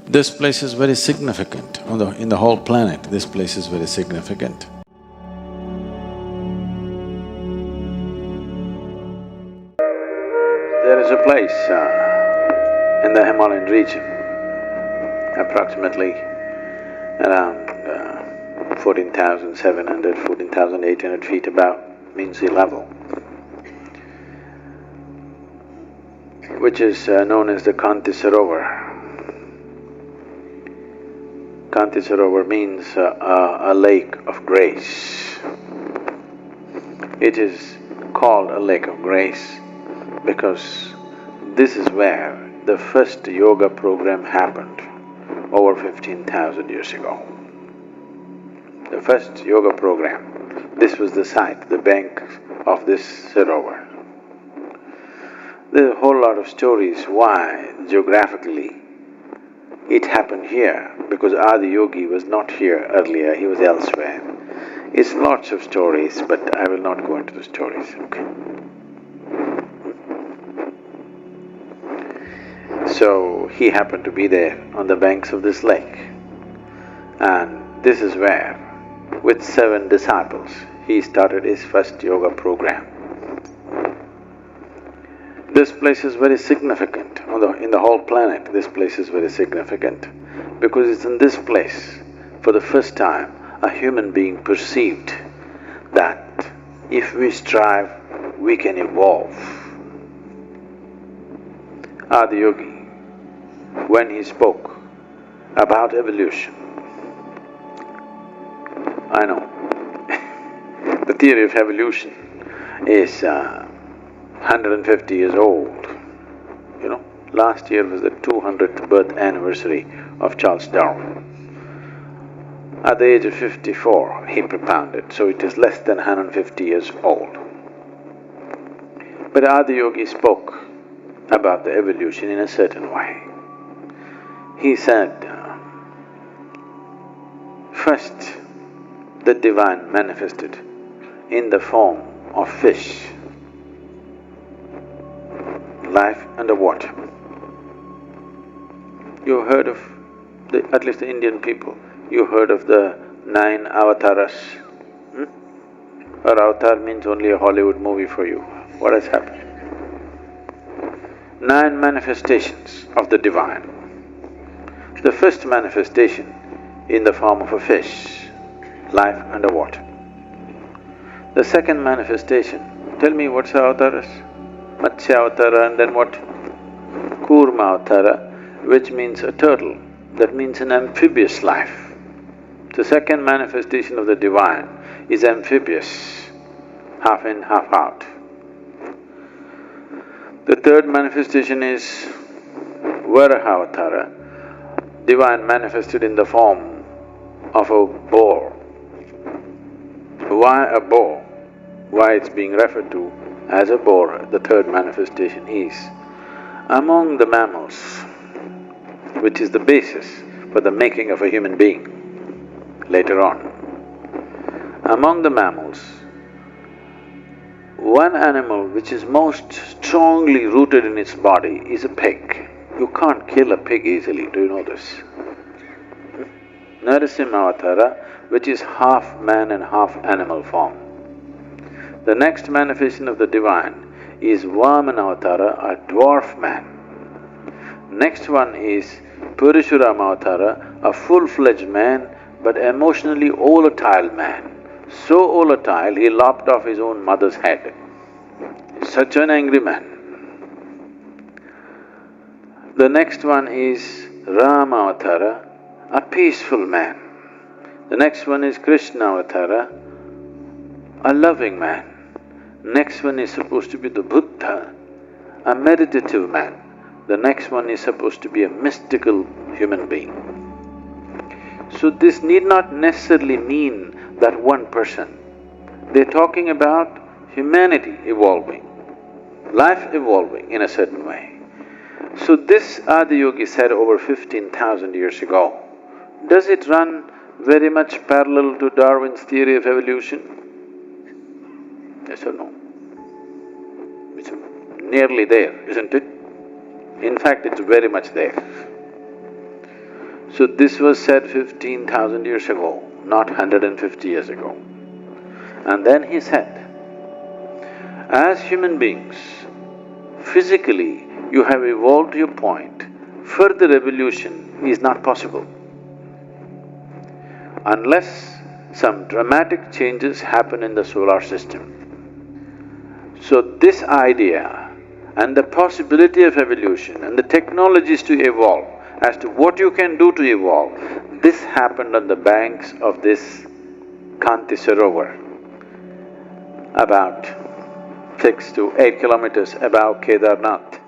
This place is very significant in the whole planet, this place is very significant. There is a place in the Himalayan region, approximately around 14,700, 14,800 feet above mean sea level, which is known as the Kanti Sarovar. Kanti Sarovar means a lake of grace. It is called a lake of grace because this is where the first yoga program happened over 15,000 years ago. The first yoga program, this was the site, the bank of this Sarovar. There's a whole lot of stories why geographically it happened here, because Adi Yogi was not here earlier, he was elsewhere. It's lots of stories, but I will not go into the stories, okay? So, he happened to be there on the banks of this lake, and this is where, with 7 disciples, he started his first yoga program. This place is very significant in the whole planet, this place is very significant because it's in this place, for the first time, a human being perceived that if we strive, we can evolve. Adi Yogi, when he spoke about evolution, I know, the theory of evolution is 150 years old, you know. Last year was the 200th birth anniversary of Charles Darwin. At the age of 54, he propounded, so it is less than 150 years old. But Adi Yogi spoke about the evolution in a certain way. He said, first the divine manifested in the form of fish, life underwater. You heard of at least the Indian people, you heard of the 9 avatars, Or avatar means only a Hollywood movie for you. What has happened? 9 manifestations of the divine. The first manifestation in the form of a fish, life underwater. The second manifestation, tell me what's avataras? Matsya avatara and then what? Kurma avatara, which means a turtle, that means an amphibious life. The second manifestation of the divine is amphibious, half in, half out. The third manifestation is Varaha-avatara, divine manifested in the form of a boar. Why a boar? Why it's being referred to as a boar, the third manifestation is, among the mammals, which is the basis for the making of a human being later on. Among the mammals, one animal which is most strongly rooted in its body is a pig. You can't kill a pig easily, do you know this? Narasimha-avatara, which is half man and half animal form. The next manifestation of the divine is Vamana-avatara, a dwarf man. Next one is Parashurama-avatara, a full-fledged man but emotionally volatile man. So volatile, he lopped off his own mother's head. Such an angry man. The next one is Rama-avatara, a peaceful man. The next one is Krishna-avatara, a loving man. Next one is supposed to be the Buddha, a meditative man. The next one is supposed to be a mystical human being. So this need not necessarily mean that one person. They're talking about humanity evolving, life evolving in a certain way. So this Adi Yogi said over 15,000 years ago. Does it run very much parallel to Darwin's theory of evolution? Yes or no? It's nearly there, isn't it? In fact, it's very much there. So this was said 15,000 years ago, not 150 years ago. And then he said, as human beings, physically you have evolved to a point, further evolution is not possible unless some dramatic changes happen in the solar system. So this idea and the possibility of evolution and the technologies to evolve, as to what you can do to evolve, this happened on the banks of this Kanti Sarovar, about 6 to 8 kilometers above Kedarnath.